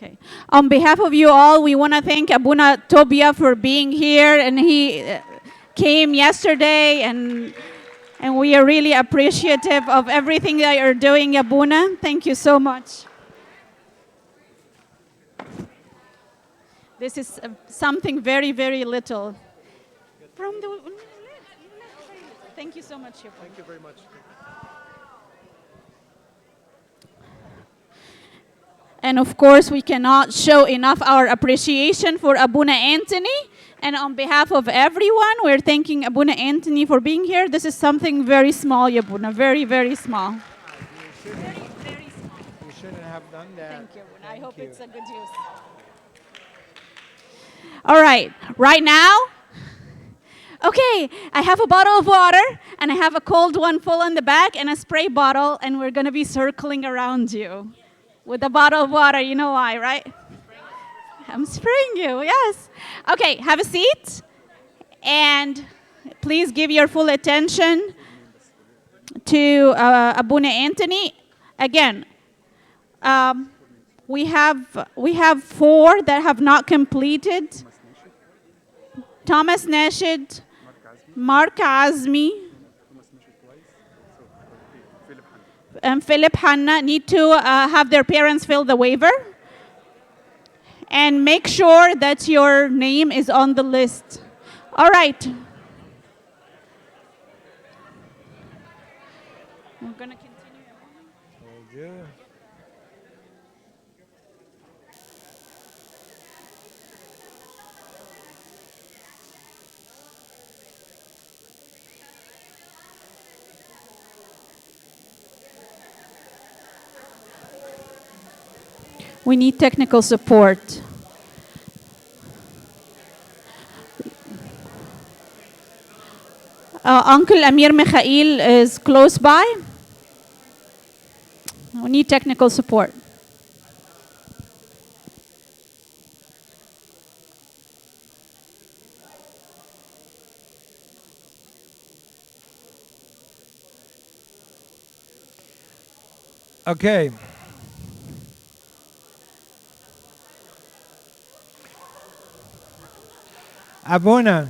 Okay. On behalf of you all, we want to thank Abuna Tobia for being here, and he came yesterday, and we are really appreciative of everything that you're doing, Abuna. Thank you so much. This is something very, very little. From the. Thank you so much. Thank you very much. And of course, we cannot show enough our appreciation for Abuna Anthony. And on behalf of everyone, we're thanking Abuna Anthony for being here. This is something very small, Abuna, very, very small. Very small. You shouldn't have done that. Thank you, Abuna. I hope it's a good use. All right, right now, okay, I have a bottle of water, and I have a cold one full in the back, and a spray bottle, and we're going to be circling around you with a bottle of water. You know why, right? I'm spraying you, yes. Okay, have a seat, and please give your full attention to Abuna Anthony. Again, we have 4 that have not completed. Thomas Nashid, Mark Azmi, and Philip Hanna need to have their parents fill the waiver. And make sure that your name is on the list. All right. We're going to continue. Oh, yeah. We need technical support. Uncle Amir Mikhail is close by. We need technical support. Okay. Abuna,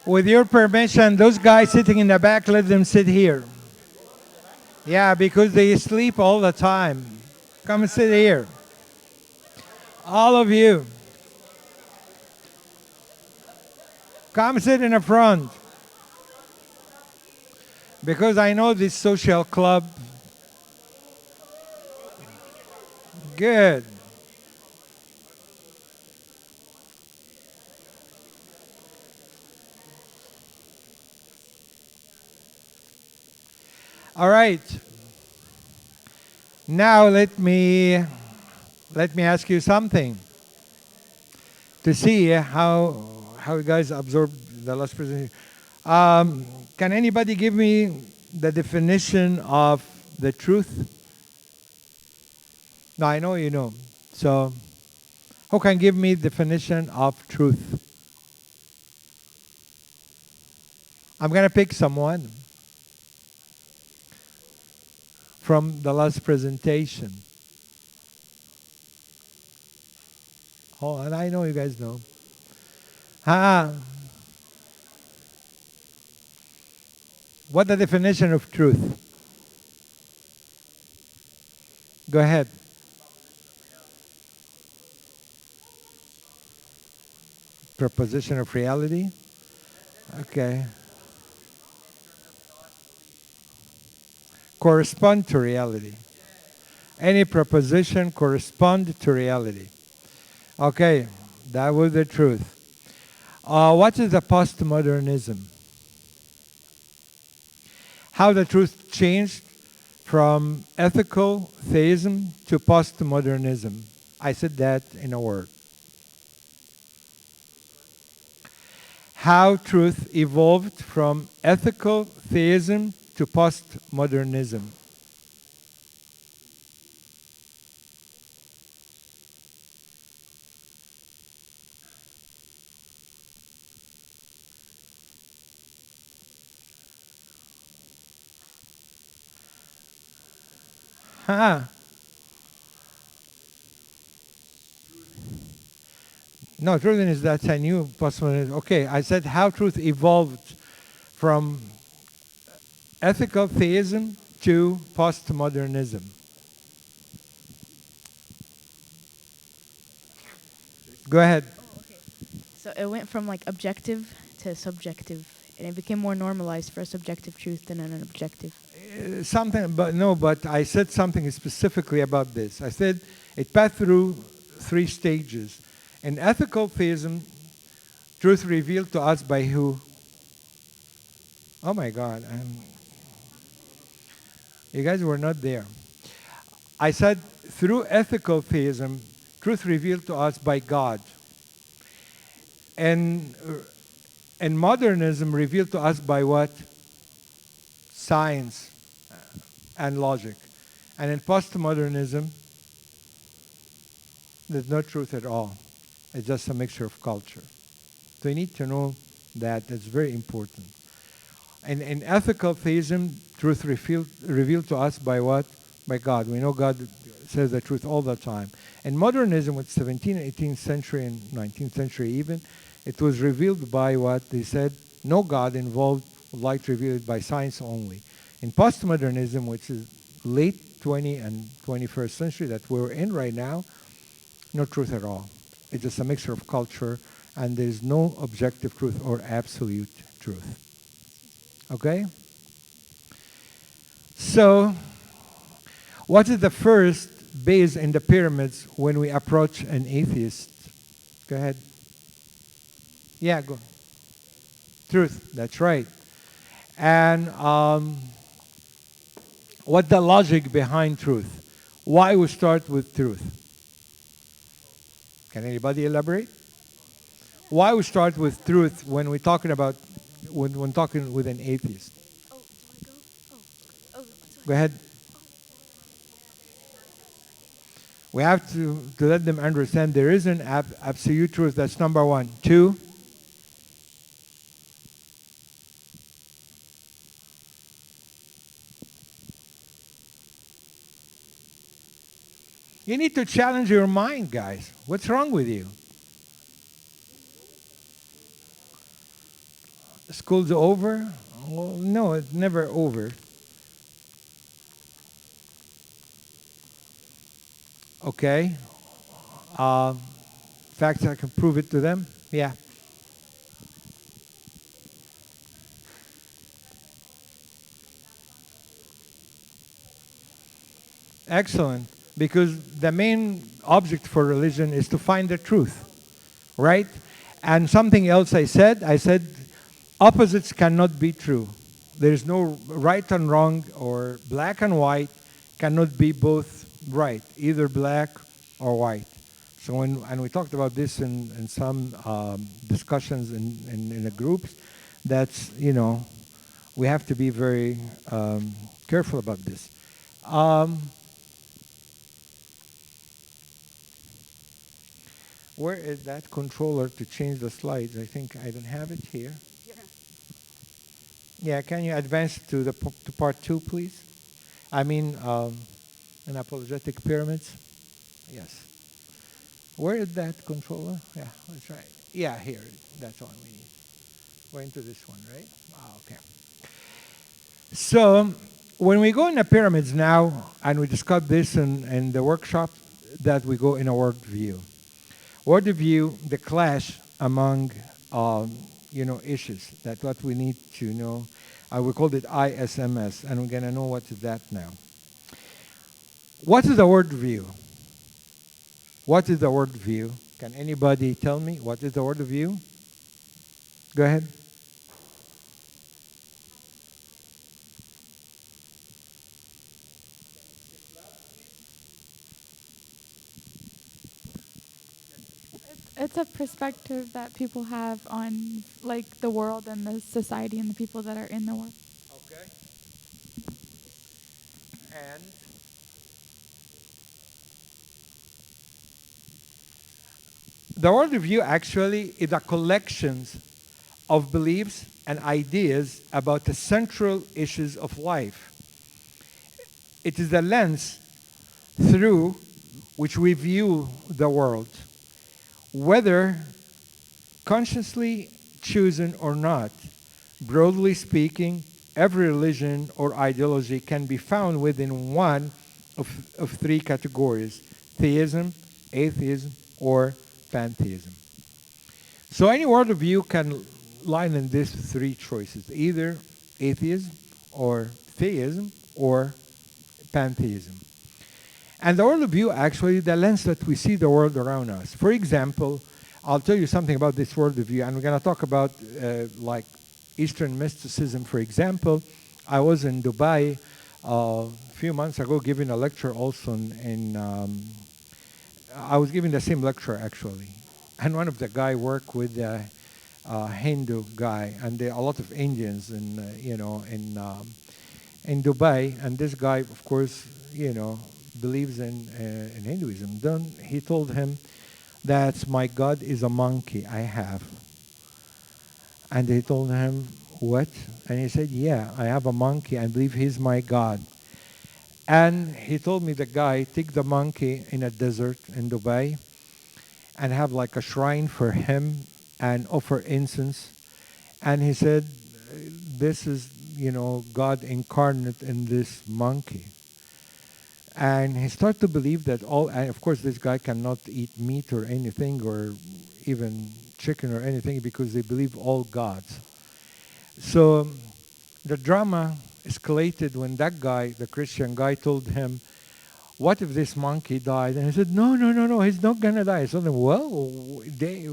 with your permission, those guys sitting in the back, let them sit here. Yeah, because they sleep all the time. Come and sit here. All of you. Come sit in the front. Because I know this social club. Good. All right. Now let me ask you something to see how you guys absorb the last presentation. Can anybody give me the definition of the truth? No, I know you know. So, who can give me definition of truth? I'm gonna pick someone from the last presentation. Oh, and I know you guys know. What the definition of truth? Go ahead. Proposition of reality? Okay. Correspond to reality. Any proposition correspond to reality. Okay, that was the truth. What is the postmodernism? How the truth changed from ethical theism to postmodernism. I said that in a word. How truth evolved from ethical theism to postmodernism. No, truthiness, that's a new postmodernism. Okay, I said how truth evolved from ethical theism to postmodernism. Go ahead. So it went from like objective to subjective, and it became more normalized for a subjective truth than an objective. Something, but no, but I said something specifically about this. I said it passed through 3 stages. In ethical theism, truth revealed to us by who? Oh my God, you guys were not there. I said through ethical theism, truth revealed to us by God. And modernism revealed to us by what? Science and logic. And in postmodernism, there's no truth at all. It's just a mixture of culture. So you need to know that. It's very important. And in ethical theism, truth revealed to us by what? By God. We know God says the truth all the time. In modernism, with 17th, 18th century, and 19th century even, it was revealed by what? They said, no God involved, light revealed by science only. In postmodernism, which is late 20th and 21st century that we're in right now, no truth at all. It's just a mixture of culture, and there's no objective truth or absolute truth. Okay? So, what is the first base in the pyramids when we approach an atheist? Go ahead. Yeah, go. Truth, that's right. And what's the logic behind truth? Why we start with truth? Can anybody elaborate? Why we start with truth when we're talking about, when talking with an atheist? Oh, do I go? Go ahead. We have to let them understand there is an absolute truth. That's number one. 2, you need to challenge your mind, guys. What's wrong with you? School's over? Well, no, it's never over. Okay. Facts, I can prove it to them. Yeah. Excellent. Because the main object for religion is to find the truth, right? And something else I said opposites cannot be true. There's no right and wrong, or black and white cannot be both right, either black or white. So and we talked about this in some discussions in the groups, that's, we have to be very careful about this. Where is that controller to change the slides? I think I don't have it here. Yeah, can you advance to to part 2, please? I mean, an apologetic pyramids. Yes. Where is that controller? Yeah, that's right. Yeah, here. That's all we need. We're into this one, right? Okay. So, when we go in the pyramids now, and we discuss this in the workshop, that we go in a worldview. Worldview, the clash among, issues. That's what we need to know. We called it ISMS, and we're going to know what is that now. What is a worldview? What is the worldview? Can anybody tell me what is the worldview? Go ahead. It's a perspective that people have on like the world and the society and the people that are in the world. Okay. And the worldview actually is a collection of beliefs and ideas about the central issues of life. It is the lens through which we view the world. whether consciously chosen or not. Broadly speaking, every religion or ideology can be found within one of three categories: theism, atheism, or pantheism. So any worldview can lie in these three choices: either atheism or theism or pantheism. And the worldview, actually, the lens that we see the world around us. For example, I'll tell you something about this worldview, and we're going to talk about like Eastern mysticism, for example. I was in Dubai a few months ago giving a lecture also I was giving the same lecture, actually. And one of the guy worked with a Hindu guy, and there are a lot of Indians in Dubai. And this guy, of course, believes in Hinduism. Then he told him that my God is a monkey I have. And they told him, what? And he said, yeah, I have a monkey. I believe he's my God. And he told me, the guy, take the monkey in a desert in Dubai and have like a shrine for him and offer incense. And he said, this is, God incarnate in this monkey. And he started to believe that and of course this guy cannot eat meat or anything, or even chicken or anything, because they believe all gods. So the drama escalated when that guy, the Christian guy, told him, what if this monkey died? And he said, no, he's not going to die. So then, well, they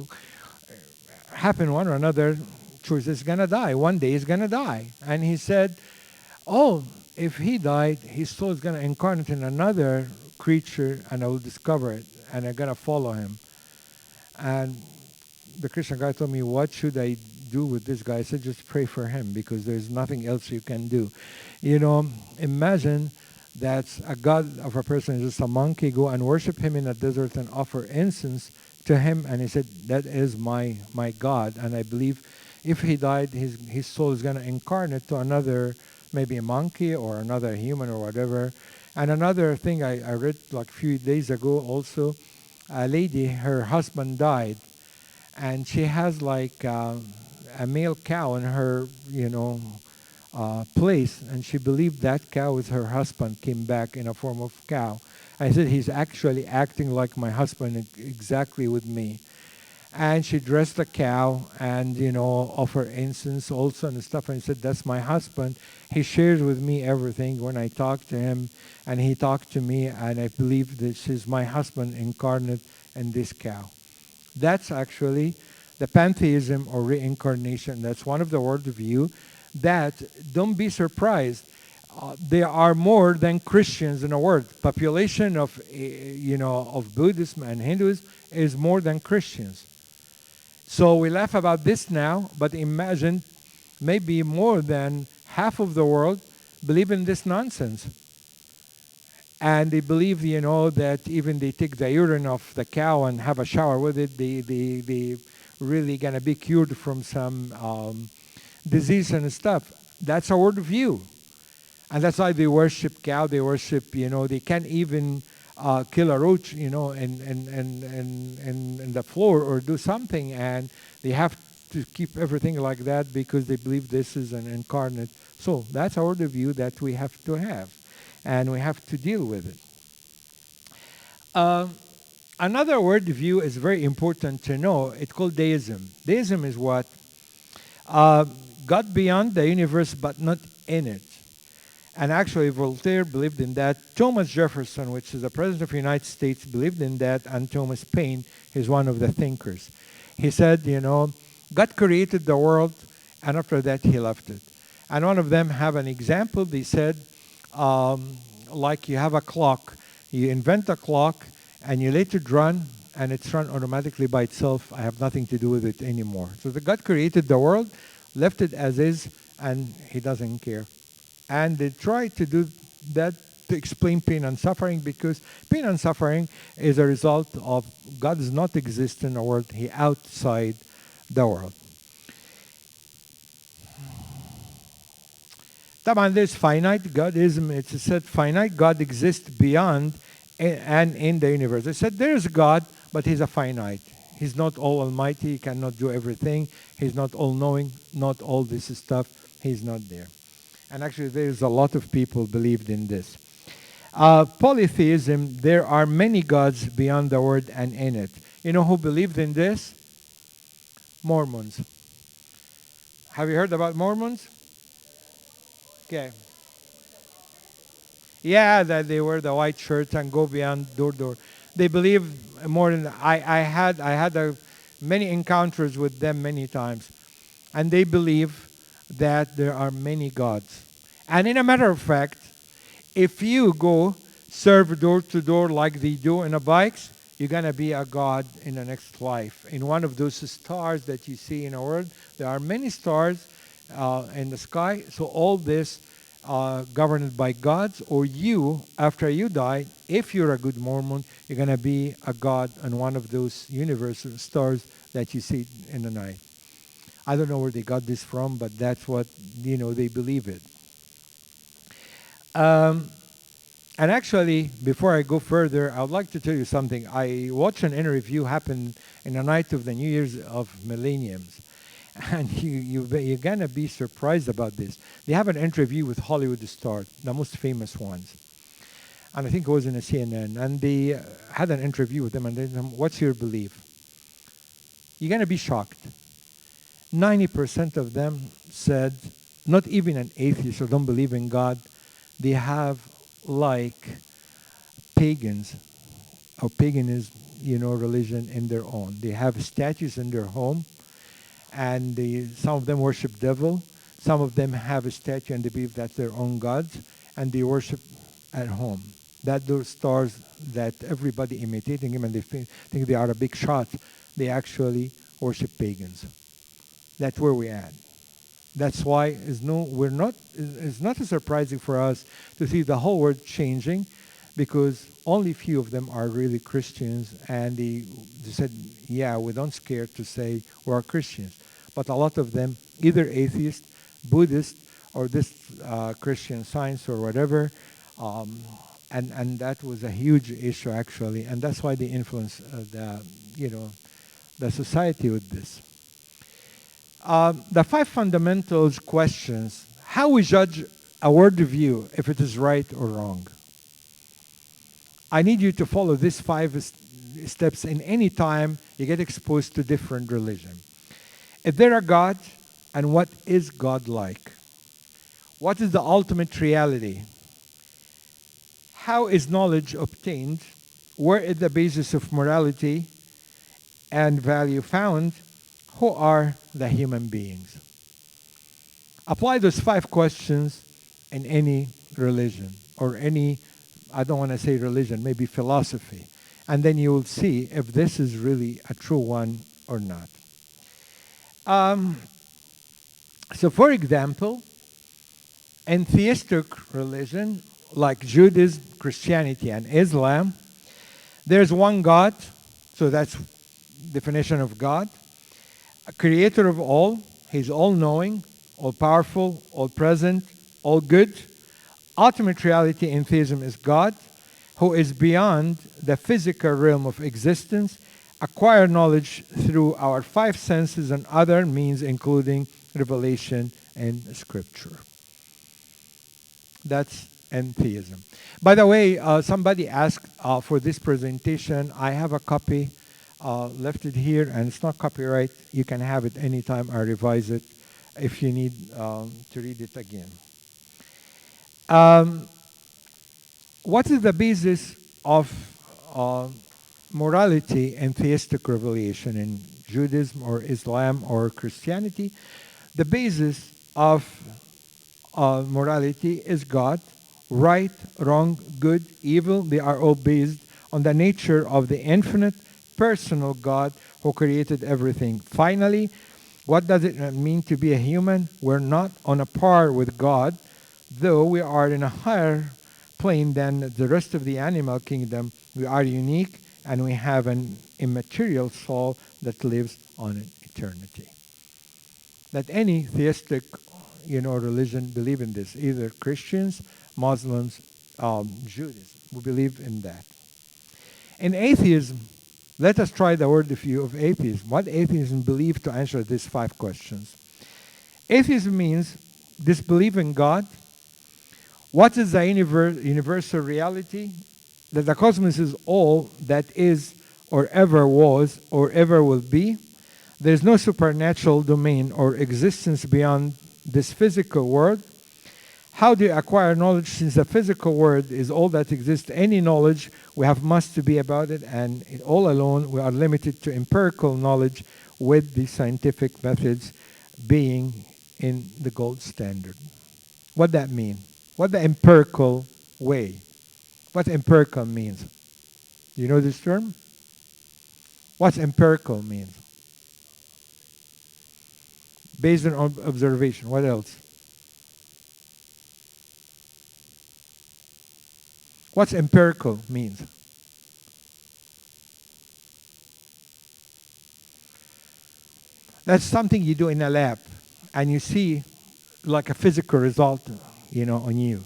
happen one or another, choice is going to die. One day he's going to die. And he said, if he died, his soul is going to incarnate in another creature, and I will discover it, and I'm going to follow him. And the Christian guy told me, what should I do with this guy? I said, just pray for him, because there's nothing else you can do. Imagine that a god of a person is just a monkey. Go and worship him in a desert and offer incense to him. And he said, that is my God. And I believe if he died, his soul is going to incarnate to another, maybe a monkey or another human or whatever. And another thing I read like a few days ago also, a lady, her husband died, and she has like a male cow in her, place, and she believed that cow was her husband, came back in a form of cow. I said, he's actually acting like my husband exactly with me. And she dressed the cow and, offer incense also and stuff. And said, that's my husband. He shares with me everything when I talk to him. And he talked to me. And I believe this is my husband incarnate in this cow. That's actually the pantheism or reincarnation. That's one of the worldview that, don't be surprised, there are more than Christians in the world. Population of, of Buddhism and Hinduism is more than Christians. So we laugh about this now, but imagine maybe more than half of the world believe in this nonsense. And they believe, that even they take the urine of the cow and have a shower with it, they really going to be cured from some disease and stuff. That's a worldview. And that's why they worship cow. They worship, they can't even kill a roach, in the floor or do something, and they have to keep everything like that because they believe this is an incarnate. So that's our worldview that we have to have, and we have to deal with it. Another worldview is very important to know. It's called deism. Deism is what? God beyond the universe, but not in it. And actually, Voltaire believed in that. Thomas Jefferson, which is the President of the United States, believed in that. And Thomas Paine is one of the thinkers. He said, God created the world, and after that, he left it. And one of them have an example. They said, like you have a clock. You invent a clock, and you let it run, and it's run automatically by itself. I have nothing to do with it anymore. So the God created the world, left it as is, and he doesn't care. And they try to do that to explain pain and suffering, because pain and suffering is a result of God does not exist in the world. He outside the world. طبعا there's finite Godism. It's said finite God exists beyond and in the universe. They said there's God, but he's a finite. He's not all almighty. He cannot do everything. He's not all knowing. Not all this stuff. He's not there. And actually, there's a lot of people believed in this. Polytheism, there are many gods beyond the word and in it. You know who believed in this? Mormons. Have you heard about Mormons? Okay. Yeah, that they wear the white shirt and go beyond door to door. They believe more than I had many encounters with them many times, and they believe that there are many gods. And in a matter of fact, if you go serve door to door like they do in the bikes, you're gonna be a god in the next life. In one of those stars that you see in the world, there are many stars in the sky. So all this governed by gods, or you, after you die, if you're a good Mormon, you're going to be a god on one of those universal stars that you see in the night. I don't know where they got this from, but that's what, they believe it. And actually, before I go further, I would like to tell you something. I watched an interview happen in the night of the New Year's of Millenniums. And you're going to be surprised about this. They have an interview with Hollywood stars, the most famous ones. And I think it was in a CNN. And they had an interview with them and they said, what's your belief? You're going to be shocked. 90% of them said, not even an atheist or don't believe in God, they have like pagans or paganism, religion in their own. They have statues in their home. And some of them worship devil. Some of them have a statue and they believe that's their own gods. And they worship at home. That those stars that everybody imitating him and they think they are a big shot, they actually worship pagans. That's where we're at. That's why it's not surprising for us to see the whole world changing, because only few of them are really Christians, and they said, yeah, we don't scare to say we're Christians. But a lot of them, either atheist, Buddhist, or this Christian Science or whatever, and that was a huge issue actually, and that's why they influence the society with this. The 5 fundamentals questions: how we judge a worldview, if it is right or wrong. I need you to follow these 5 steps in any time you get exposed to different religion. If there are God, and what is God like? What is the ultimate reality? How is knowledge obtained? Where is the basis of morality and value found? Who are the human beings? Apply those 5 questions in any religion or any, I don't want to say religion, maybe philosophy. And then you will see if this is really a true one or not. So for example, in theistic religion, like Judaism, Christianity, and Islam, there's one God, so that's definition of God, a creator of all. He's all-knowing, all-powerful, all-present, all-good. Ultimate reality in theism is God, who is beyond the physical realm of existence, acquire knowledge through our 5 senses and other means, including revelation and scripture. That's theism. By the way, somebody asked for this presentation. I have a copy, left it here, and it's not copyright. You can have it anytime I revise it if you need to read it again. What is the basis of morality in theistic revelation in Judaism or Islam or Christianity? The basis of morality is God. Right, wrong, good, evil, they are all based on the nature of the infinite personal God who created everything. Finally, what does it mean to be a human? We're not on a par with God, though we are in a higher plane than the rest of the animal kingdom. We are unique, and we have an immaterial soul that lives on in eternity. That any theistic, religion believe in this, either Christians, Muslims, Judaism. We believe in that. In atheism, Let us try the worldview of atheism. What atheism believes to answer these 5 questions? Atheism means disbelief in God. What is the universal reality? That the cosmos is all that is or ever was or ever will be. There is no supernatural domain or existence beyond this physical world. How do you acquire knowledge since the physical world is all that exists? Any knowledge we have must to be about it, and all alone we are limited to empirical knowledge with the scientific methods being in the gold standard. What that mean? What the empirical way? What empirical means? Do you know this term? What empirical means? Based on observation. What else? What's empirical means? That's something you do in a lab and you see like a physical result, on you.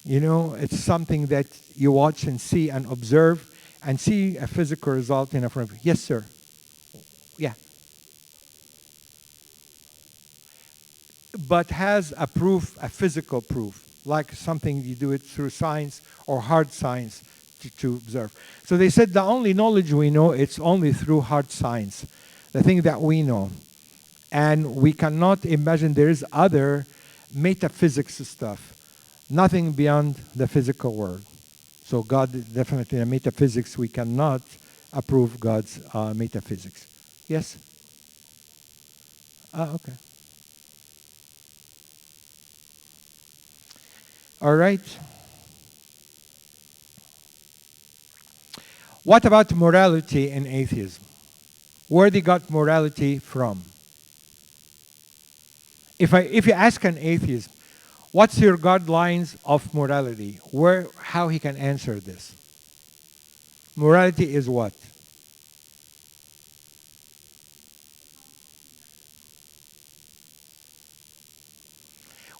It's something that you watch and see and observe and see a physical result in front of you. Yes, sir. Yeah. But has a proof, a physical proof, like something you do it through science or hard science to observe. So they said the only knowledge we know, it's only through hard science, the thing that we know. And we cannot imagine there is other metaphysics stuff, nothing beyond the physical world. So God, definitely in metaphysics, we cannot approve God's metaphysics. Yes? Okay. All right. What about morality in atheism? Where they got morality from? If you ask an atheist, what's your guidelines of morality? How he can answer this? Morality is what?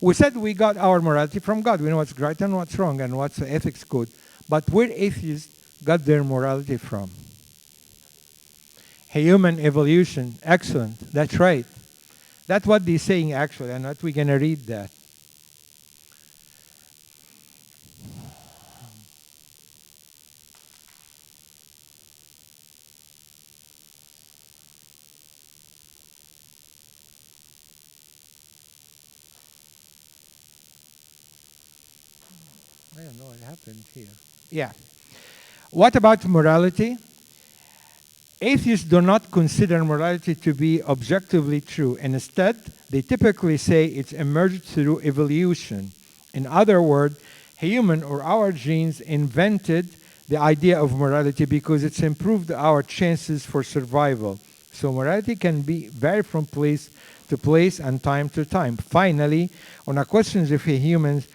We said we got our morality from God. We know what's right and what's wrong and what's the ethics code. But where atheists got their morality from? Human evolution. Excellent. That's right. That's what they're saying actually, and not we're going to read that. I don't know what happened here. Yeah. What about morality? Atheists do not consider morality to be objectively true. Instead, they typically say it's emerged through evolution. In other words, human or our genes invented the idea of morality because it's improved our chances for survival. So morality can be vary from place to place and time to time. Finally, on a question if humans,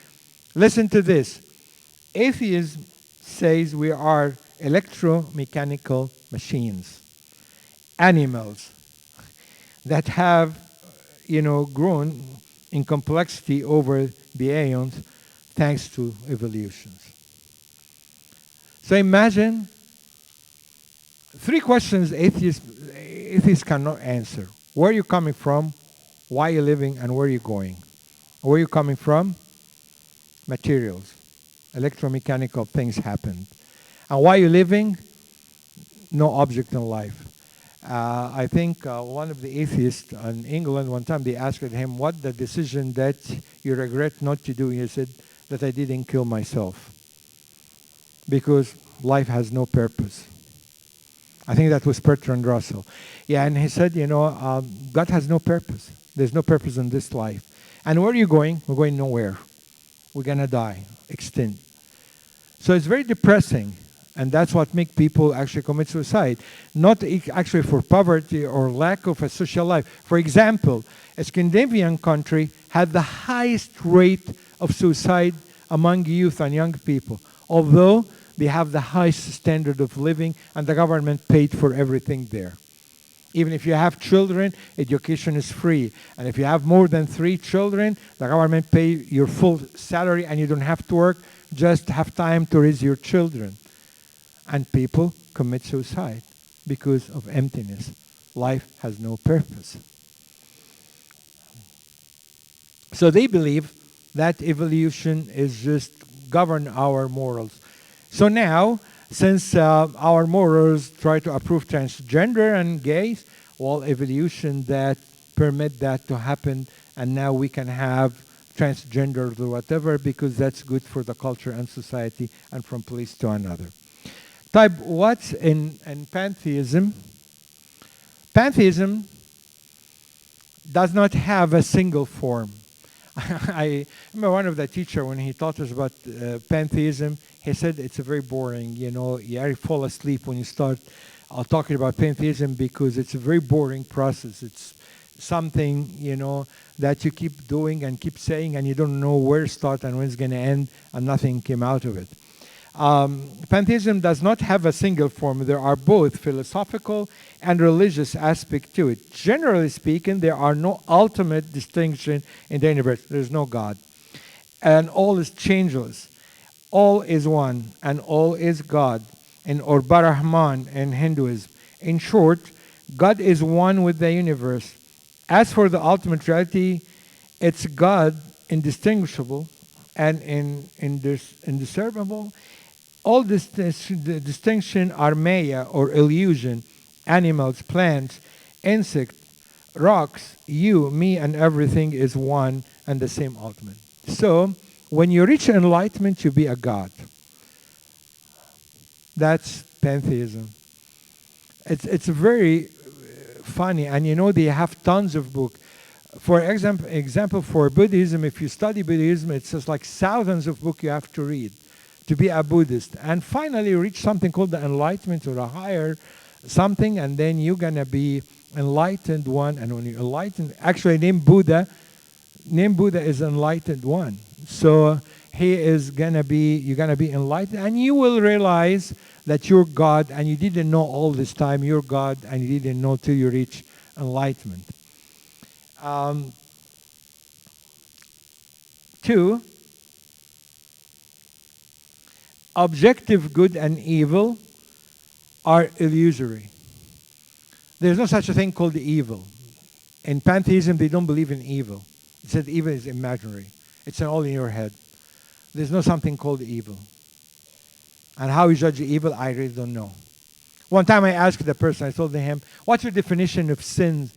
listen to this. Atheism says we are electromechanical machines, animals that have, grown in complexity over the aeons thanks to evolutions. So imagine 3 questions atheists cannot answer. Where are you coming from? Why are you living? And where are you going? Where are you coming from? Materials. Electromechanical things happened. And why are you living? No object in life. I think one of the atheists in England one time, they asked him, what the decision that you regret not to do? He said, that I didn't kill myself. Because life has no purpose. I think that was Bertrand Russell. Yeah, and he said, God has no purpose. There's no purpose in this life. And where are you going? We're going nowhere. We're going to die, extinct. So it's very depressing. And that's what makes people actually commit suicide. Not actually for poverty or lack of a social life. For example, a Scandinavian country had the highest rate of suicide among youth and young people. Although they have the highest standard of living and the government paid for everything there. Even if you have children, education is free. And if you have more than 3 children, the government pays your full salary and you don't have to work, just have time to raise your children. And people commit suicide because of emptiness. Life has no purpose. So they believe that evolution is just govern our morals. So now, since our morals try to approve transgender and gays, well, evolution that permit that to happen, and now we can have transgender or whatever because that's good for the culture and society and from place to another. Type what's in pantheism? Pantheism does not have a single form. I remember one of the teacher when he taught us about pantheism, he said it's a very boring, you fall asleep when you start talking about pantheism because it's a very boring process. It's something, that you keep doing and keep saying and you don't know where to start and when it's going to end and nothing came out of it. Pantheism does not have a single form. There are both philosophical and religious aspects to it. Generally speaking, there are no ultimate distinction in the universe. There is no God. And all is changeless. All is one, and all is God. Or Brahman in Hinduism. In short, God is one with the universe. As for the ultimate reality, it's God indistinguishable and indiscernible. All this the distinction are maya or illusion. Animals, plants, insects, rocks, you, me, and everything is one and the same ultimate. So, when you reach enlightenment, you be a god. That's pantheism. It's very funny, and they have tons of books. For example, for Buddhism, if you study Buddhism, it's just like thousands of books you have to read to be a Buddhist. And finally you reach something called the enlightenment or a higher something, and then you're going to be enlightened one. And when you're enlightened, actually name Buddha is enlightened one. So you're going to be enlightened, and you will realize that you're God, and you didn't know all this time you're God, and you didn't know till you reach enlightenment. 2, objective good and evil are illusory. There's no such a thing called evil. In pantheism, they don't believe in evil. It said evil is imaginary. It's all in your head. There's no something called evil. And how you judge evil, I really don't know. One time I asked the person, I told him, what's your definition of sins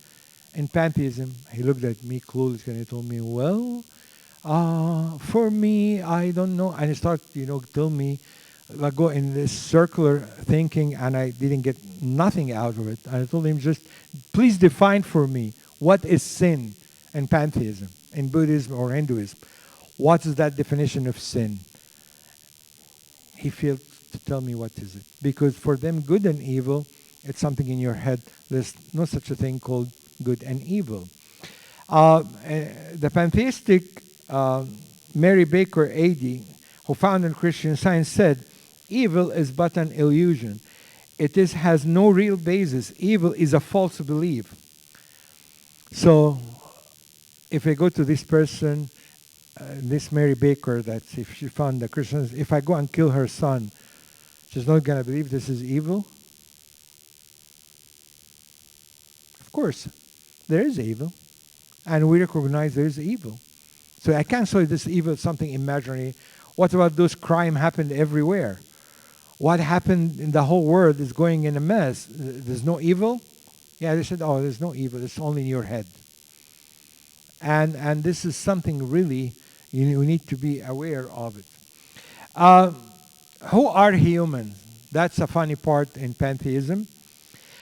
in pantheism? He looked at me clueless and he told me, well, for me, I don't know. And he started, tell me, like go in this circular thinking, and I didn't get nothing out of it. And I told him, just please define for me what is sin in pantheism, in Buddhism or Hinduism. What is that definition of sin? He failed to tell me what is it. Because for them, good and evil, it's something in your head. There's no such a thing called good and evil. The pantheistic Mary Baker Eddy, who founded Christian Science, said, evil is but an illusion. It has no real basis. Evil is a false belief. So, if I go to this person, this Mary Baker, that if she found the Christians, if I go and kill her son, she's not going to believe this is evil? Of course, there is evil. And we recognize there is evil. So I can't say this evil is something imaginary. What about those crime happened everywhere? What happened in the whole world is going in a mess. There's no evil? Yeah, they said, there's no evil. It's only in your head. And this is something really you need to be aware of it. Who are humans? That's a funny part in pantheism.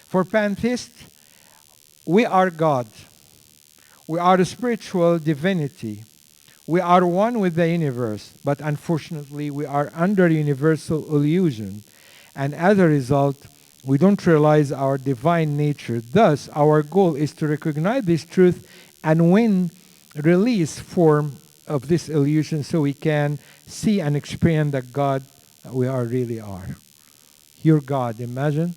For pantheists, we are God. We are a spiritual divinity. We are one with the universe, but unfortunately we are under universal illusion. And as a result, we don't realize our divine nature. Thus, our goal is to recognize this truth and win release form of this illusion so we can see and experience the God that we really are. You're God, imagine.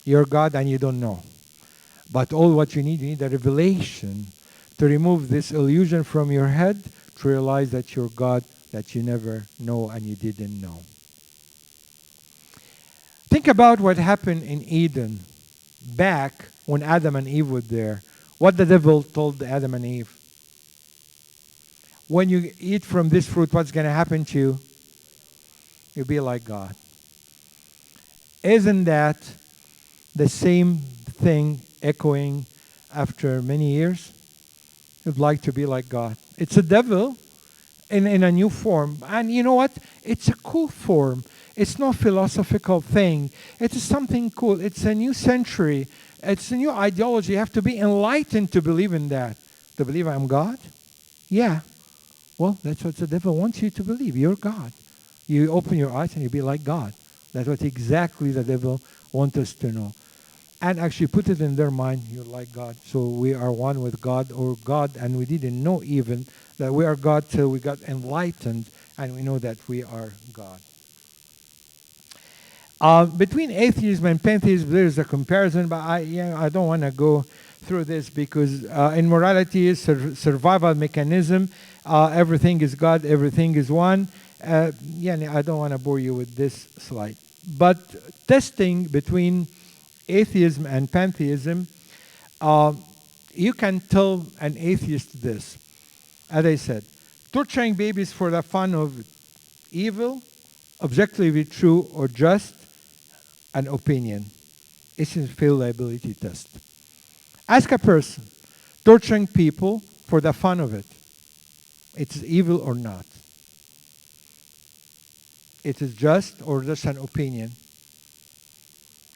You're God and you don't know. But all what you need a revelation to remove this illusion from your head, to realize that you're God, that you never know and you didn't know. Think about what happened in Eden back when Adam and Eve were there. What the devil told Adam and Eve. When you eat from this fruit, what's going to happen to you? You'll be like God. Isn't that the same thing echoing after many years? You'd like to be like God. It's a devil in a new form. And you know what? It's a cool form. It's no philosophical thing. It's something cool. It's a new century. It's a new ideology. You have to be enlightened to believe in that. To believe I'm God? Yeah. Well, that's what the devil wants you to believe. You're God. You open your eyes and you be like God. That's what exactly the devil wants us to know. And actually put it in their mind, you're like God. So we are one with God or God, and we didn't know even that we are God till we got enlightened and we know that we are God. Between atheism and pantheism, there's a comparison, but I don't want to go through this because in morality is survival mechanism. Everything is God, everything is one. I don't want to bore you with this slide. But testing between atheism and pantheism, you can tell an atheist this. As I said, torturing babies for the fun of evil, objectively true or just, an opinion. It's a fallibility test. Ask a person, torturing people for the fun of it, it's evil or not? It is just or just an opinion?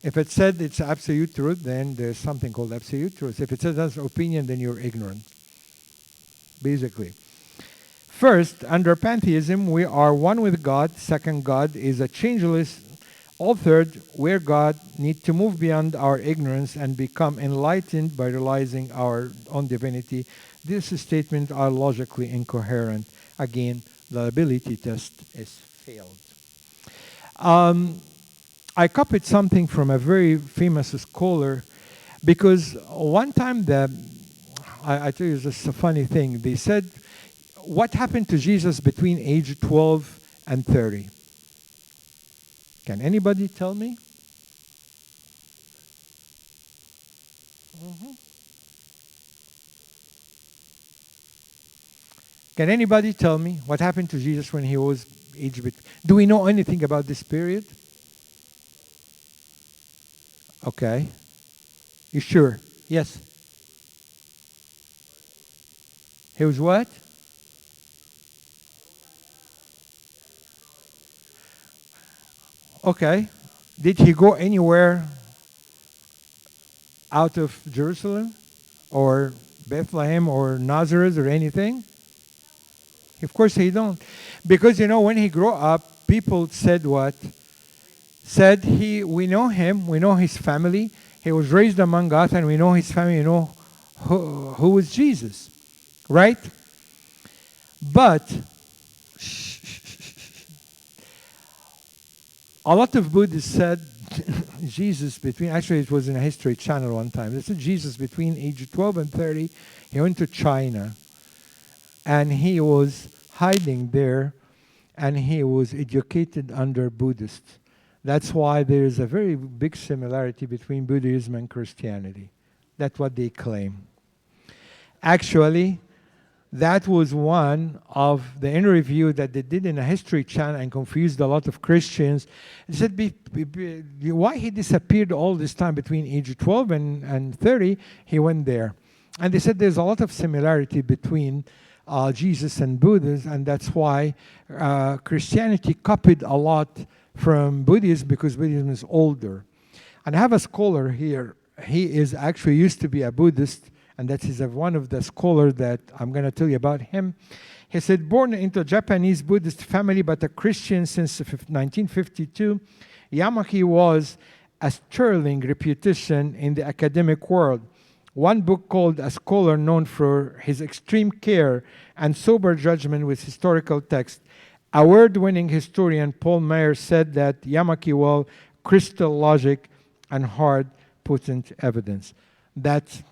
If it said it's absolute truth, then there's something called absolute truth. If it says that's opinion, then you're ignorant, basically. First, under pantheism, we are one with God. Second, God is a changeless. All third, where God need to move beyond our ignorance and become enlightened by realizing our own divinity. These statements are logically incoherent. Again, the ability test is failed. I copied something from a very famous scholar because one time I tell you this is a funny thing. They said, what happened to Jesus between age 12 and 30? Can anybody tell me? Can anybody tell me what happened to Jesus when he was age between? Do we know anything about this period? Okay. You sure? Yes. He was what? Okay. Did he go anywhere out of Jerusalem or Bethlehem or Nazareth or anything? Of course he don't. Because when he grew up, people said what? Said we know him, we know his family. He was raised among us and we know his family, who was Jesus. Right? But a lot of Buddhists said Jesus actually it was in a History Channel one time. They said Jesus between age 12 and 30, he went to China and he was hiding there and he was educated under Buddhists. That's why there is a very big similarity between Buddhism and Christianity. That's what they claim. Actually, that was one of the interview that they did in a History Channel and confused a lot of Christians. They said, why he disappeared all this time between age 12 and 30, he went there. And they said there's a lot of similarity between Jesus and Buddhism, and that's why Christianity copied a lot from Buddhism because Buddhism is older. And I have a scholar here. He is actually used to be a Buddhist, and that is one of the scholars that I'm going to tell you about him. He said, born into a Japanese Buddhist family, but a Christian since 1952, Yamaki was a sterling reputation in the academic world. One book called A Scholar Known for His Extreme Care and Sober Judgment with Historical Text. Award-winning historian Paul Meyer said that Yamaki was crystal logic and hard, potent evidence. That's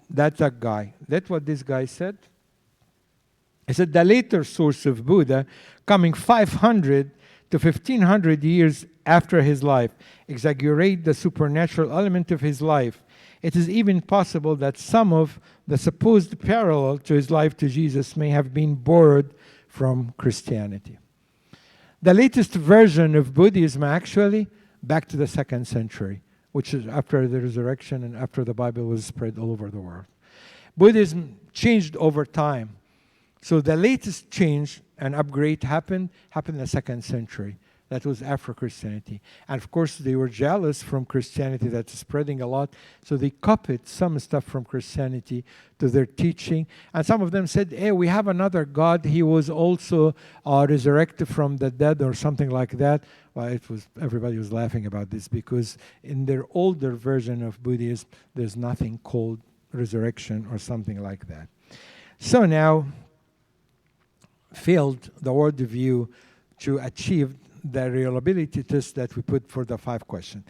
a guy. That's what this guy said. He said the later source of Buddha, coming 500 to 1500 years after his life exaggerate the supernatural element of his life, it is even possible that some of the supposed parallel to his life to Jesus may have been borrowed from Christianity. The latest version of Buddhism actually back to the 2nd century, which is after the resurrection and after the Bible was spread all over the world. Buddhism changed over time. So the latest change and upgrade happened in the 2nd century. That was Afro-Christianity. And of course, they were jealous from Christianity that's spreading a lot. So they copied some stuff from Christianity to their teaching. And some of them said, hey, we have another God. He was also resurrected from the dead or something like that. Well, everybody was laughing about this because in their older version of Buddhism, there's nothing called resurrection or something like that. So now, failed the worldview to achieve the reliability test that we put for the 5 questions.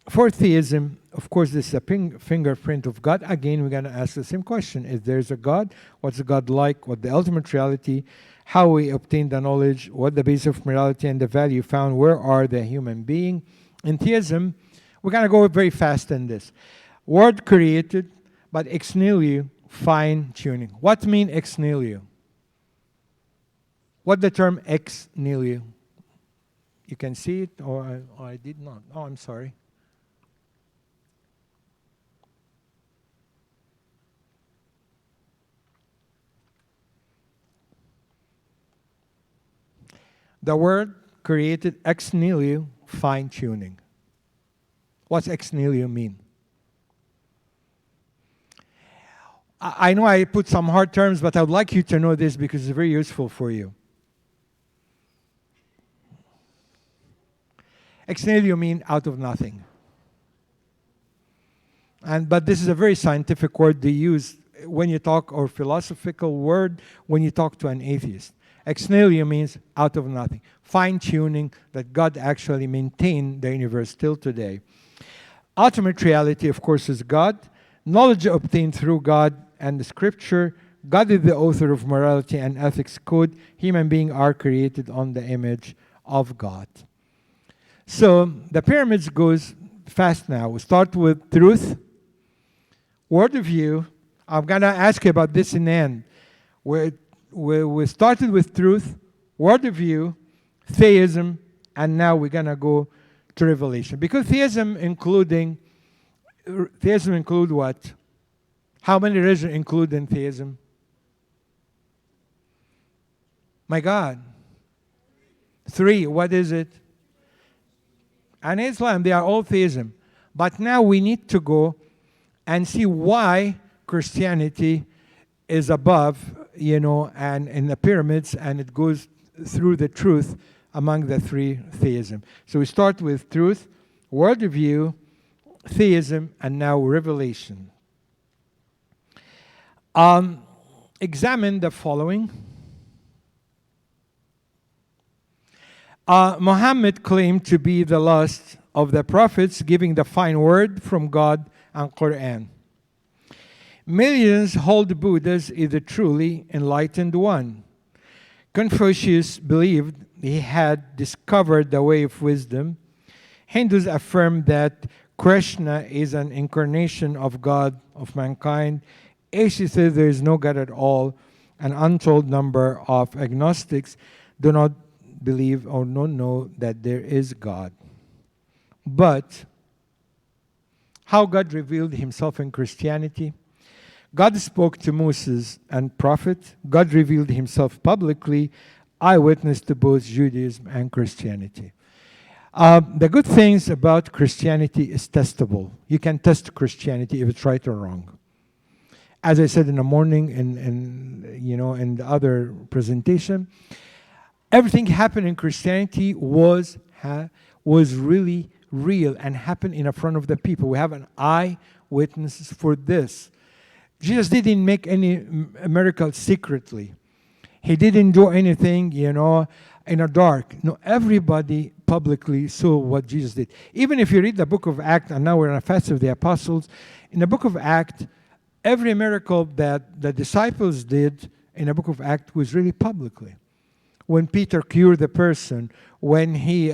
For theism, of course, this is a fingerprint of God. Again, we're going to ask the same question. If there's a God, what's God like? What the ultimate reality? How we obtain the knowledge? What the base of morality and the value found? Where are the human being? In theism, we're going to go very fast in this. Word created, but ex nihilo, fine-tuning. What mean ex nihilo? What the term ex nihilo? You can see it, or I did not. Oh, I'm sorry. The word created ex nihilo, fine-tuning. What's ex nihilo mean? I know I put some hard terms, but I would like you to know this because it's very useful for you. Ex nihilo mean out of nothing. But this is a very scientific word they use when you talk, or philosophical word when you talk to an atheist. Ex nihilo means out of nothing. Fine-tuning that God actually maintained the universe till today. Ultimate reality, of course, is God. Knowledge obtained through God and the Scripture. God is the author of morality and ethics code. Human beings are created on the image of God. So the pyramids goes fast now. We start with truth, word of view. I'm going to ask you about this in the end. We started with truth, word of view, theism, and now we're going to go to revelation. Because theism include what? How many religions include in theism? My God. 3. What is it? And Islam, they are all theism. But now we need to go and see why Christianity is above, and in the pyramids, and it goes through the truth among the 3 theism. So we start with truth, worldview, theism, and now revelation. Examine the following. Muhammad claimed to be the last of the prophets, giving the fine word from God and Quran. Millions hold Buddha as the truly enlightened one. Confucius believed he had discovered the way of wisdom. Hindus affirm that Krishna is an incarnation of God, of mankind. Atheists say there is no God at all. An untold number of agnostics do not believe or don't know that there is God. But how God revealed himself in Christianity? God spoke to Moses and prophet. God revealed himself publicly, eyewitness to both Judaism and Christianity. The good things about Christianity is testable. You can test Christianity if it's right or wrong. As I said in the morning in the other presentation, everything happened in Christianity was really real and happened in front of the people. We have an eyewitnesses for this. Jesus didn't make any miracles secretly. He didn't do anything, in a dark. No, everybody publicly saw what Jesus did. Even if you read the book of Acts, and now we're in a fast of the apostles, in the book of Acts, every miracle that the disciples did in the book of Acts was really publicly. when Peter cured the person, when he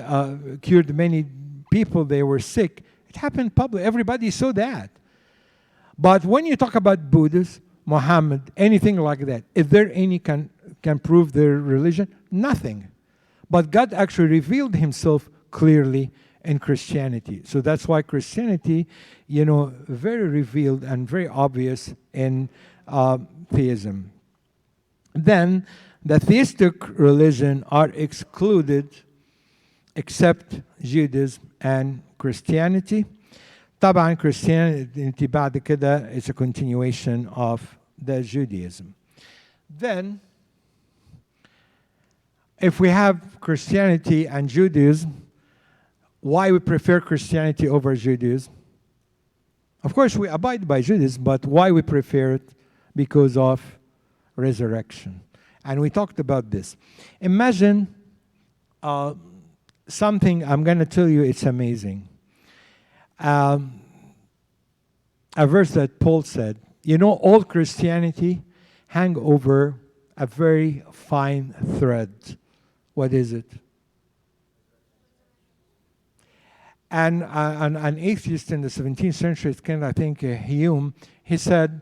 cured many people, they were sick. It happened public. Everybody saw that. But when you talk about Buddhists, Muhammad, anything like that, is there any can prove their religion? Nothing. But God actually revealed himself clearly in Christianity. So that's why Christianity, very revealed and very obvious in theism. Then the theistic religion are excluded except Judaism and Christianity. طبعا Christianity بعد كده is a continuation of the Judaism. Then, if we have Christianity and Judaism, why we prefer Christianity over Judaism? Of course, we abide by Judaism, but why we prefer it? Because of resurrection. And we talked about this. Imagine something I'm going to tell you, it's amazing. A verse that Paul said, all Christianity hang over a very fine thread. What is it? And an atheist in the 17th century, I think Hume, he said,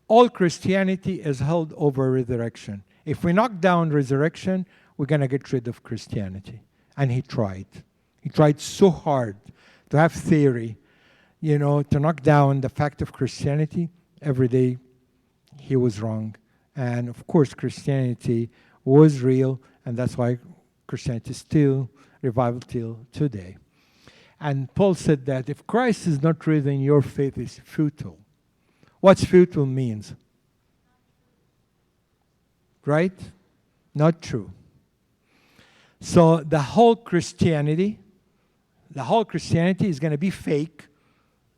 all Christianity is held over resurrection. If we knock down resurrection, we're going to get rid of Christianity. And he tried. He tried so hard to have theory, to knock down the fact of Christianity. Every day he was wrong. And of course, Christianity was real, and that's why Christianity is still revival till today. And Paul said that if Christ is not risen, your faith is futile. What's futile means? Right? Not true. So the whole Christianity is going to be fake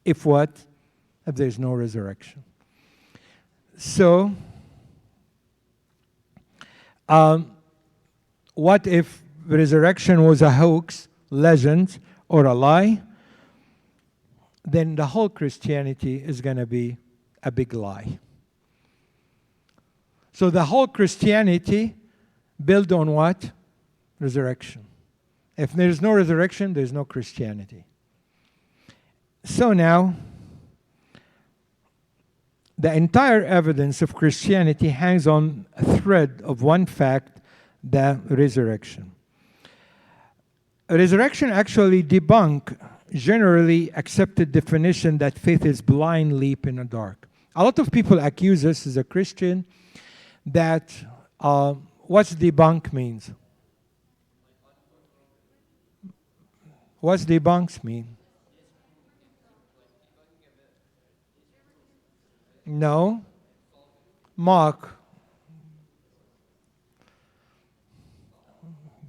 if what? If there's no resurrection. So, what if resurrection was a hoax, legend, or a lie? Then the whole Christianity is going to be a big lie. So the whole Christianity built on what? Resurrection. If there's no resurrection, there's no Christianity. So now, the entire evidence of Christianity hangs on a thread of one fact, the resurrection. Resurrection actually debunk generally accepted definition that faith is blind leap in the dark. A lot of people accuse us as a Christian that what's debunk means? What's debunks mean? No. Mock.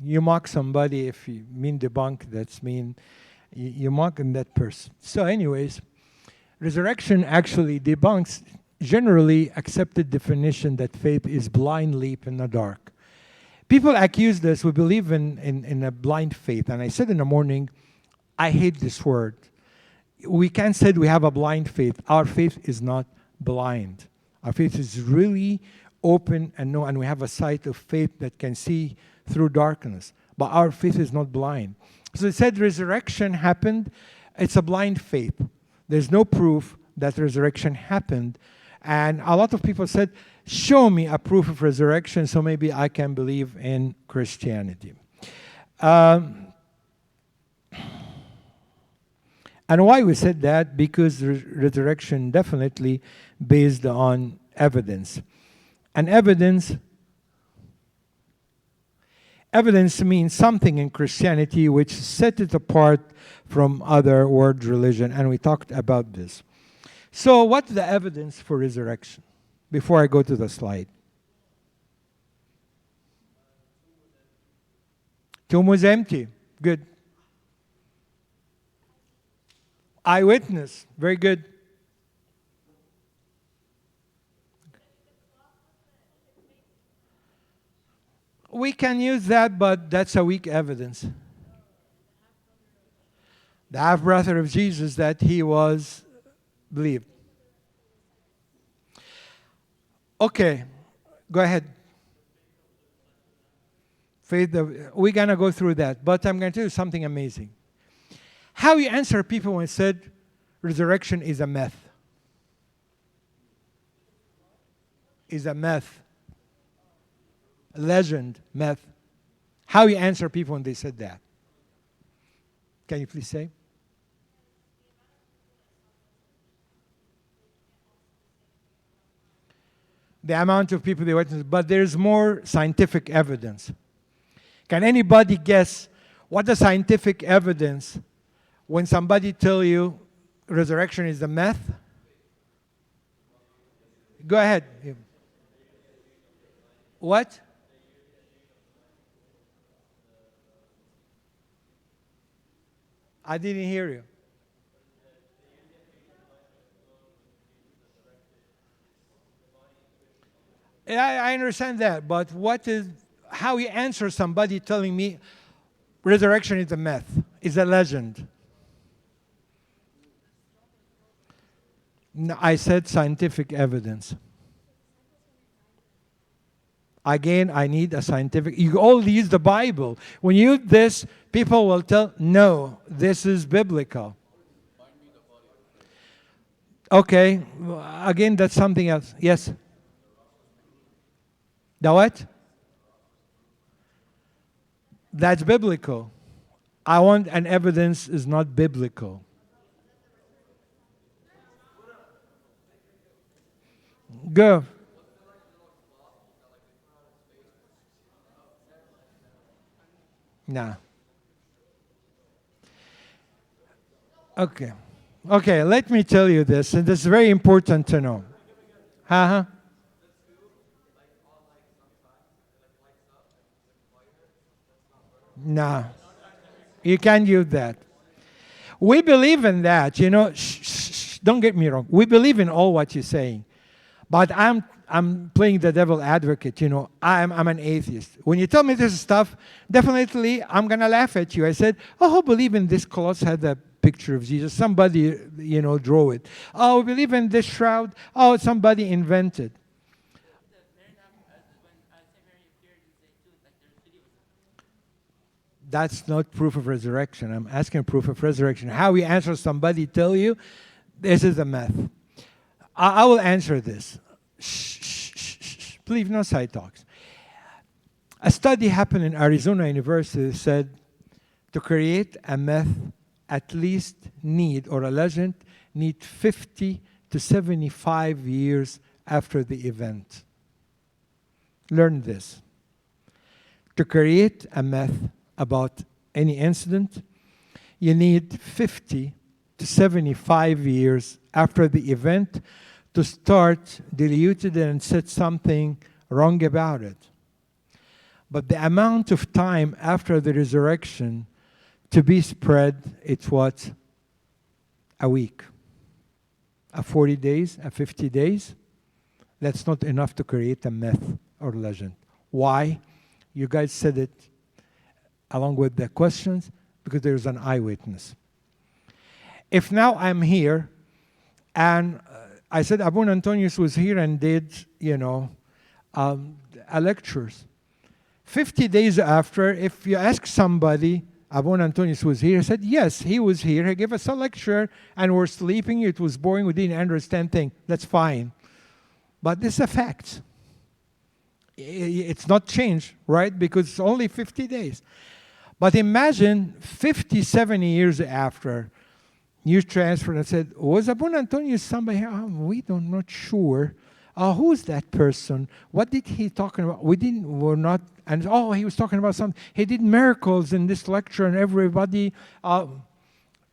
You mock somebody if you mean debunk, that's mean you mocking that person. So anyways, resurrection actually debunks generally accepted definition that faith is blind leap in the dark. People accuse us, we believe in a blind faith. And I said in the morning, I hate this word. We can't say we have a blind faith. Our faith is not blind. Our faith is really open and know, and we have a sight of faith that can see through darkness. But our faith is not blind. So it said resurrection happened. It's a blind faith. There's no proof that resurrection happened. And a lot of people said, show me a proof of resurrection so maybe I can believe in Christianity. And why we said that? Because resurrection definitely based on evidence. And evidence means something in Christianity which set it apart from other world religion, and we talked about this. So what's the evidence for resurrection? Before I go to the slide. Tomb was empty. Good. Eyewitness. Very good. We can use that, but that's a weak evidence. The half-brother of Jesus, that he was believed. Okay, go ahead. Faith, we're going to go through that. But I'm going to tell you something amazing. How you answer people when said resurrection is a myth. Is a myth. Legend, myth. How you answer people when they said that. Can you please say? The amount of people they witness, but there's more scientific evidence. Can anybody guess what the scientific evidence when somebody tell you resurrection is a myth? Go ahead. What? I didn't hear you. Yeah, I understand that, but how you answer somebody telling me resurrection is a myth, is a legend? No, I said scientific evidence. Again, I need a scientific. You all use the Bible. When you use this, people will tell, no, this is biblical. Okay, again, that's something else. Yes? The what? That's biblical. I want an evidence is not biblical. Go. Nah. Okay. Okay, let me tell you this, and this is very important to know. Uh-huh. No. You can't use that. We believe in that, you know. Don't get me wrong. We believe in all what you're saying. But I'm playing the devil advocate, you know. I'm an atheist. When you tell me this stuff, definitely I'm going to laugh at you. I said, oh, who believe in this cloth had a picture of Jesus? Somebody, you know, drew it. Oh, we believe in this shroud. Oh, somebody invented. That's not proof of resurrection. I'm asking proof of resurrection. How we answer somebody tell you, this is a myth. I will answer this. Shh. Please, no side talks. A study happened in Arizona University said to create a myth, at least or a legend, need 50 to 75 years after the event. Learn this. To create a myth about any incident, you need 50 to 75 years after the event to start diluted and said something wrong about it. But the amount of time after the resurrection to be spread, it's what? A week. A 40 days, a 50 days. That's not enough to create a myth or legend. Why? You guys said it along with the questions, because there's an eyewitness. If now I'm here, and I said Abuna Antonius was here and did, a lectures. 50 days after, if you ask somebody, Abuna Antonius was here, I said, yes, he was here. He gave us a lecture, and we're sleeping. It was boring. We didn't understand things. That's fine. But this is a fact. It's not changed, right? Because it's only 50 days. But imagine 50, 70 years after, you transferred and said, was Abuna Antonius somebody here? Oh, not sure. Who's that person? What did he talking about? We're not, and he was talking about something. He did miracles in this lecture and everybody,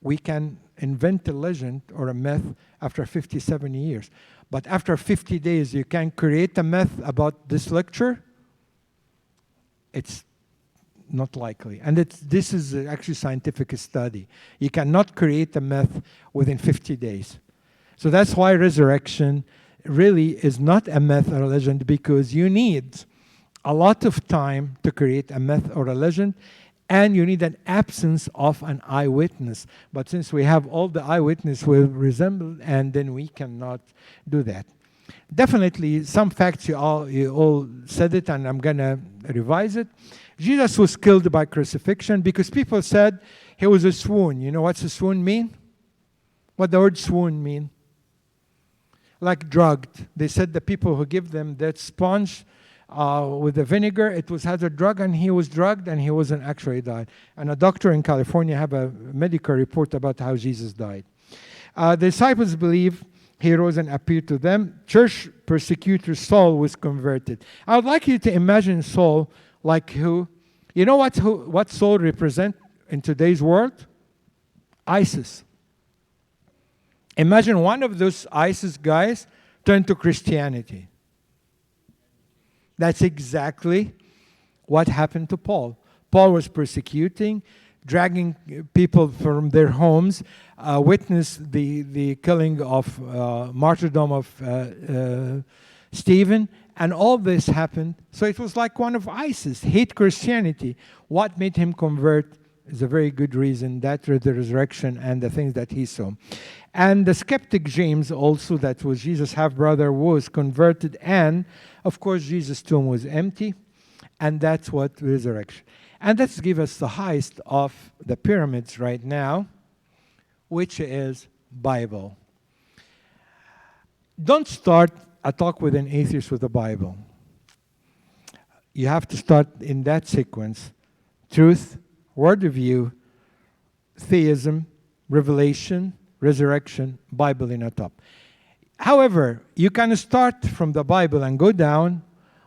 we can invent a legend or a myth after 50, 70 years. But after 50 days, you can create a myth about this lecture? It's not likely. And this is actually scientific study. You cannot create a myth within 50 days. So that's why resurrection really is not a myth or a legend, because you need a lot of time to create a myth or a legend, and you need an absence of an eyewitness. But since we have all the eyewitness will resemble, and then we cannot do that. Definitely, some facts you all said it, and I'm going to revise it. Jesus was killed by crucifixion because people said he was a swoon. You know what's a swoon mean? What the word swoon mean? Like drugged. They said the people who give them that sponge with the vinegar, it was had a drug, and he was drugged, and he wasn't actually died. And a doctor in California have a medical report about how Jesus died. The disciples believe he rose and appeared to them. Church persecutor Saul was converted. I would like you to imagine Saul like who? You know what Saul represent in today's world? ISIS. Imagine one of those ISIS guys turned to Christianity. That's exactly what happened to Paul. Paul was persecuting, dragging people from their homes, witnessed the killing of martyrdom of Stephen, and all this happened. So it was like one of ISIS, hate Christianity. What made him convert is a very good reason, that the resurrection and the things that he saw. And the skeptic James also, that was Jesus' half-brother, was converted, and of course Jesus' tomb was empty, and that's what resurrection. And let's give us the highest of the pyramids right now, which is Bible. Don't start a talk with an atheist with the Bible. You have to start in that sequence: truth, word of view, theism, revelation, resurrection, Bible in a top. However, you can start from the Bible and go down,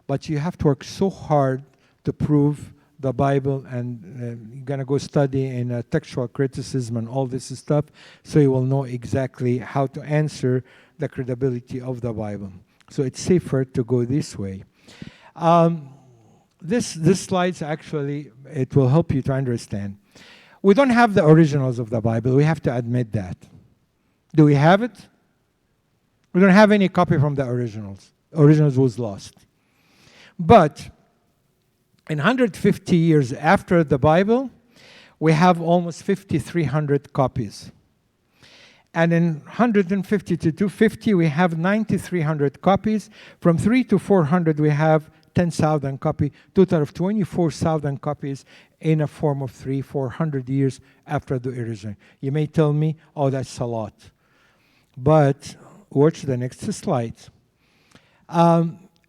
but you have to work so hard to prove the Bible, and you're going to go study in textual criticism and all this stuff, so you will know exactly how to answer the credibility of the Bible. So it's safer to go this way. This slides actually, it will help you to understand. We don't have the originals of the Bible. We have to admit that. Do we have it? We don't have any copy from the originals. Originals was lost. But in 150 years after the Bible, we have almost 5,300 copies. And in 150 to 250, we have 9,300 copies. From 3 to 400, we have 10,000 copies, total of 24,000 copies in a form of 400 years after the original. You may tell me, oh, that's a lot. But watch the next slide.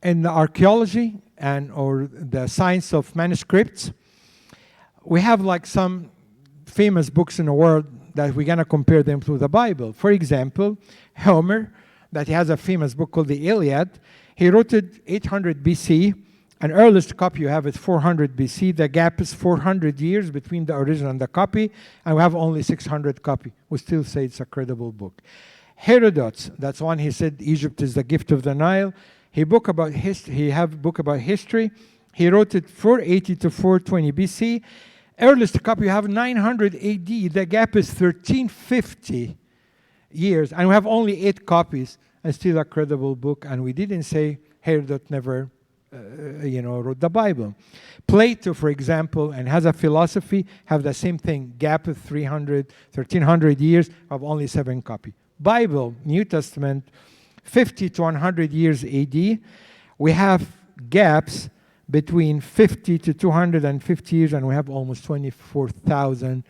In archaeology or the science of manuscripts, we have like some famous books in the world that we're going to compare them to the Bible. For example, Homer, that he has a famous book called the Iliad. He wrote it 800 BC. An earliest copy you have is 400 BC. The gap is 400 years between the original and the copy, and we have only 600 copies. We still say it's a credible book. Herodotus, that's one he said Egypt is the gift of the Nile. He book about history. He have a book about history. He wrote it 480 to 420 BC. Earliest copy you have 900 AD. The gap is 1350 years, and we have only 8 copies, and still a credible book. And we didn't say Herodotus never, wrote the Bible. Plato, for example, and has a philosophy, have the same thing. Gap of 1300 years, of only 7 copies. Bible, New Testament, 50 to 100 years AD. We have gaps between 50 to 250 years, and we have almost 24,000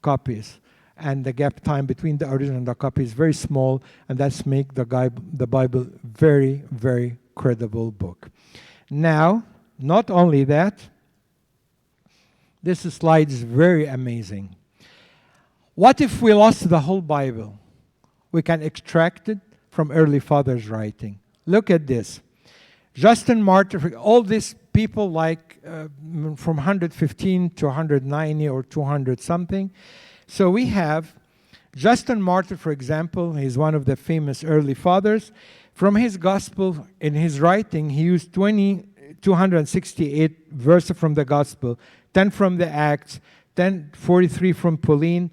copies. And the gap time between the original and the copy is very small, and that's make the Bible very, very credible book. Now, not only that, this slide is very amazing. What if we lost the whole Bible? We can extract it from early fathers' writing. Look at this. Justin Martyr, all these people like from 115 to 190 or 200 something. So we have Justin Martyr, for example. He's one of the famous early fathers. From his gospel, in his writing, he used 268 verses from the gospel, 10 from the Acts, 43 from Pauline,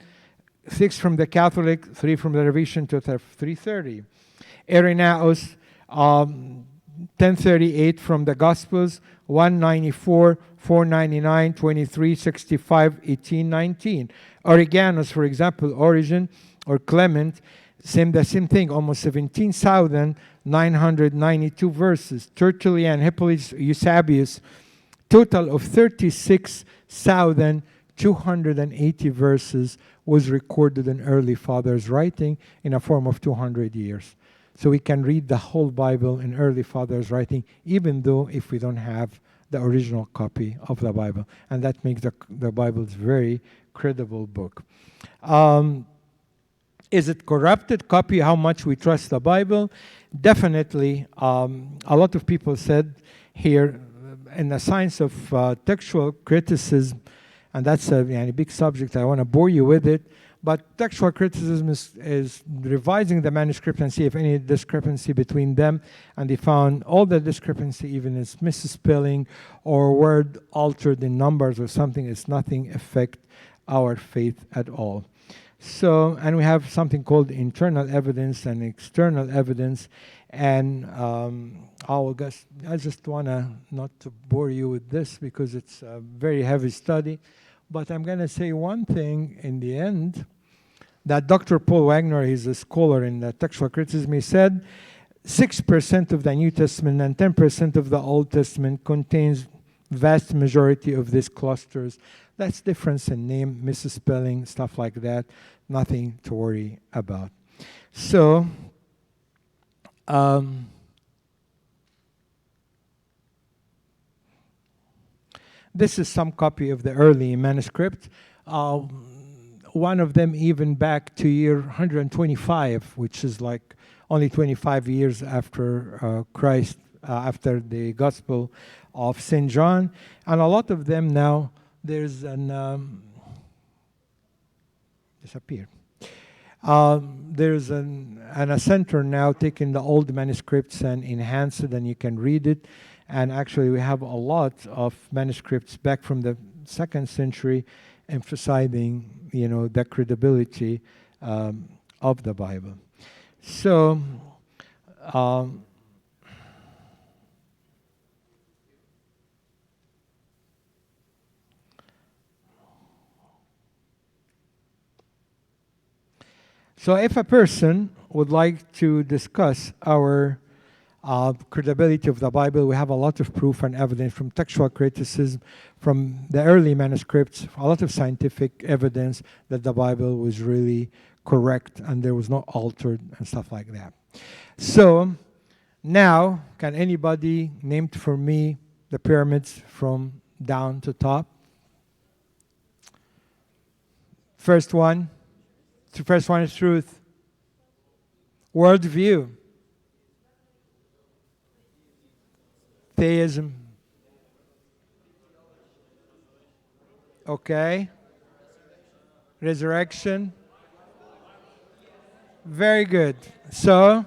6 from the Catholic, 3 from the Revelation, to 330. Irenaeus, 1038 from the Gospels, 194, 499, 23, 65, 18, 19. Origanus, for example, Origen or Clement, The same thing, almost 17,992 verses. Tertullian, Hippolytus, Eusebius, total of 36,280 verses was recorded in early fathers' writing in a form of 200 years. So we can read the whole Bible in early fathers' writing, even though if we don't have the original copy of the Bible. And that makes the Bible a very credible book. Is it corrupted? Copy how much we trust the Bible. Definitely. A lot of people said here in the science of textual criticism, and that's a big subject, I want to bore you with it, but textual criticism is revising the manuscript and see if any discrepancy between them, and they found all the discrepancy, even is misspelling or word altered in numbers or something, is nothing affect our faith at all. So, and we have something called internal evidence and external evidence, and I just want to not to bore you with this because it's a very heavy study, but I'm going to say one thing in the end, that Dr. Paul Wagner, he's a scholar in the textual criticism, he said 6% of the New Testament and 10% of the Old Testament contains vast majority of these clusters. That's difference in name, misspelling, stuff like that. Nothing to worry about. So, this is some copy of the early manuscript. One of them even back to year 125, which is like only 25 years after Christ, after the Gospel of St. John. And a lot of them now, there's an disappeared. There's a center now taking the old manuscripts and enhance it, and you can read it. And actually, we have a lot of manuscripts back from the 2nd century, emphasizing, the credibility of the Bible. So. So if a person would like to discuss our credibility of the Bible, we have a lot of proof and evidence from textual criticism, from the early manuscripts, a lot of scientific evidence that the Bible was really correct and there was no altered and stuff like that. So now, can anybody name for me the pyramids from down to top? First one. The first one is truth. Worldview. Theism. Okay. Resurrection. Very good. So,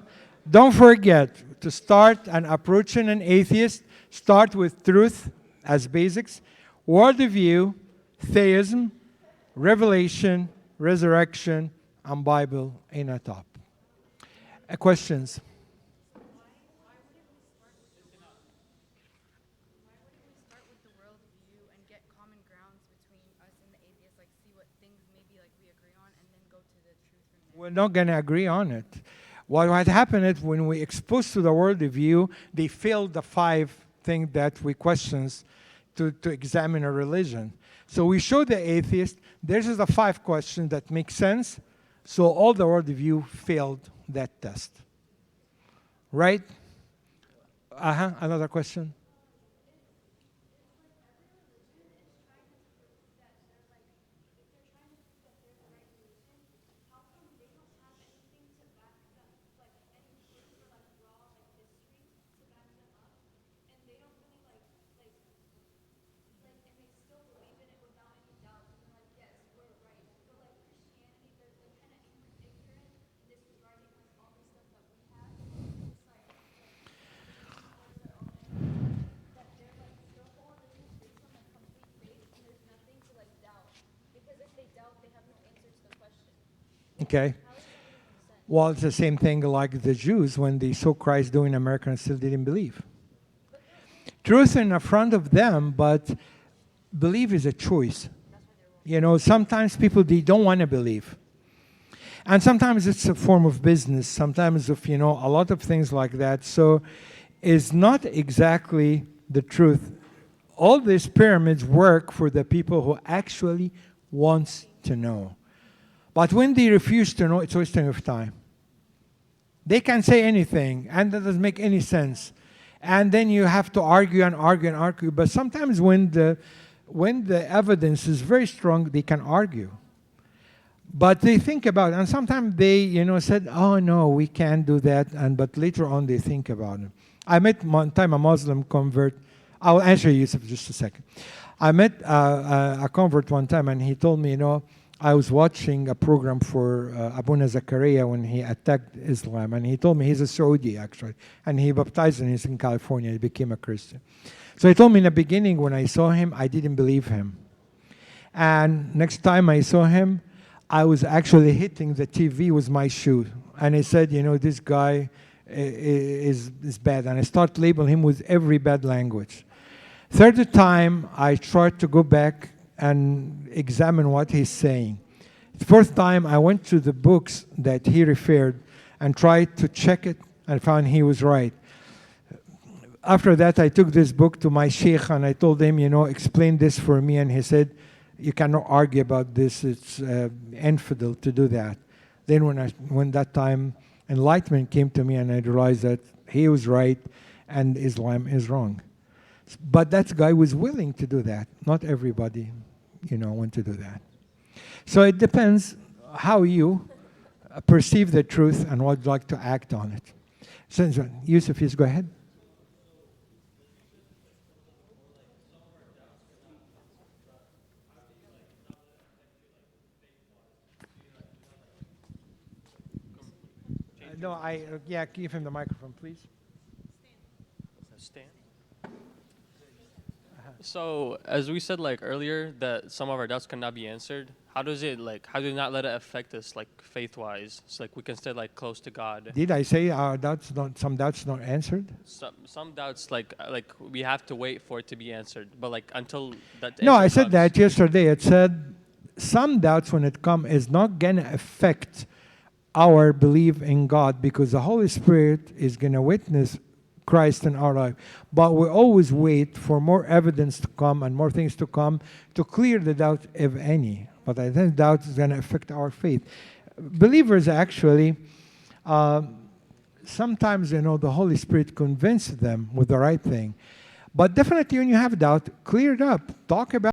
don't forget to start and approaching an atheist. Start with truth as basics. Worldview, theism, revelation, resurrection, and Bible in a top. Questions? Why wouldn't we start with the worldview and get common grounds between us and the atheists, like see what things maybe like we agree on, and then go to the truth from there? We're not going to agree on it. What had happened is when we exposed to the worldview, they failed the 5 things that we questions to examine a religion. So we show the atheist, this is the 5 questions that make sense. So all the worldview failed that test. Right? Another question? Okay. Well, it's the same thing like the Jews when they saw Christ doing a miracle and still didn't believe. Truth in front of them, but belief is a choice. Sometimes people, they don't want to believe. And sometimes it's a form of business, sometimes of, a lot of things like that. So it's not exactly the truth. All these pyramids work for the people who actually wants to know. But when they refuse to know, it's wasting of time. They can say anything, and that doesn't make any sense. And then you have to argue and argue and argue. But sometimes when the evidence is very strong, they can argue. But they think about it, and sometimes they, said, "Oh no, we can't do that." But later on, they think about it. I met one time a Muslim convert. I'll answer you in just a second. I met a convert one time, and he told me, I was watching a program for Abuna Zakaria when he attacked Islam, and he told me he's a Saudi actually, and he baptized and he's in California. He became a Christian. So he told me in the beginning when I saw him, I didn't believe him. And next time I saw him, I was actually hitting the TV with my shoe. And he said, this guy is bad. And I start labeling him with every bad language. Third time, I tried to go back and examine what he's saying. The fourth time, I went to the books that he referred and tried to check it and found he was right. After that, I took this book to my sheikh and I told him, explain this for me. And he said, you cannot argue about this. It's infidel to do that. Then when that time, enlightenment came to me and I realized that he was right and Islam is wrong. But that guy was willing to do that. Not everybody, want to do that. So it depends how you perceive the truth and would like to act on it. So, Yusuf, yes, go ahead. No, give him the microphone, please. Stand. So, as we said earlier, that some of our doubts cannot be answered. How do you not let it affect us faith-wise? So we can stay close to God. Did I say some doubts not answered? Some doubts we have to wait for it to be answered, but until that. No, I said that yesterday. It said some doubts when it comes is not gonna affect our belief in God because the Holy Spirit is gonna witness Christ in our life. But we always wait for more evidence to come and more things to come to clear the doubt, if any. But I think doubt is going to affect our faith. Believers actually, sometimes, the Holy Spirit convinces them with the right thing. But definitely when you have doubt, clear it up. Talk about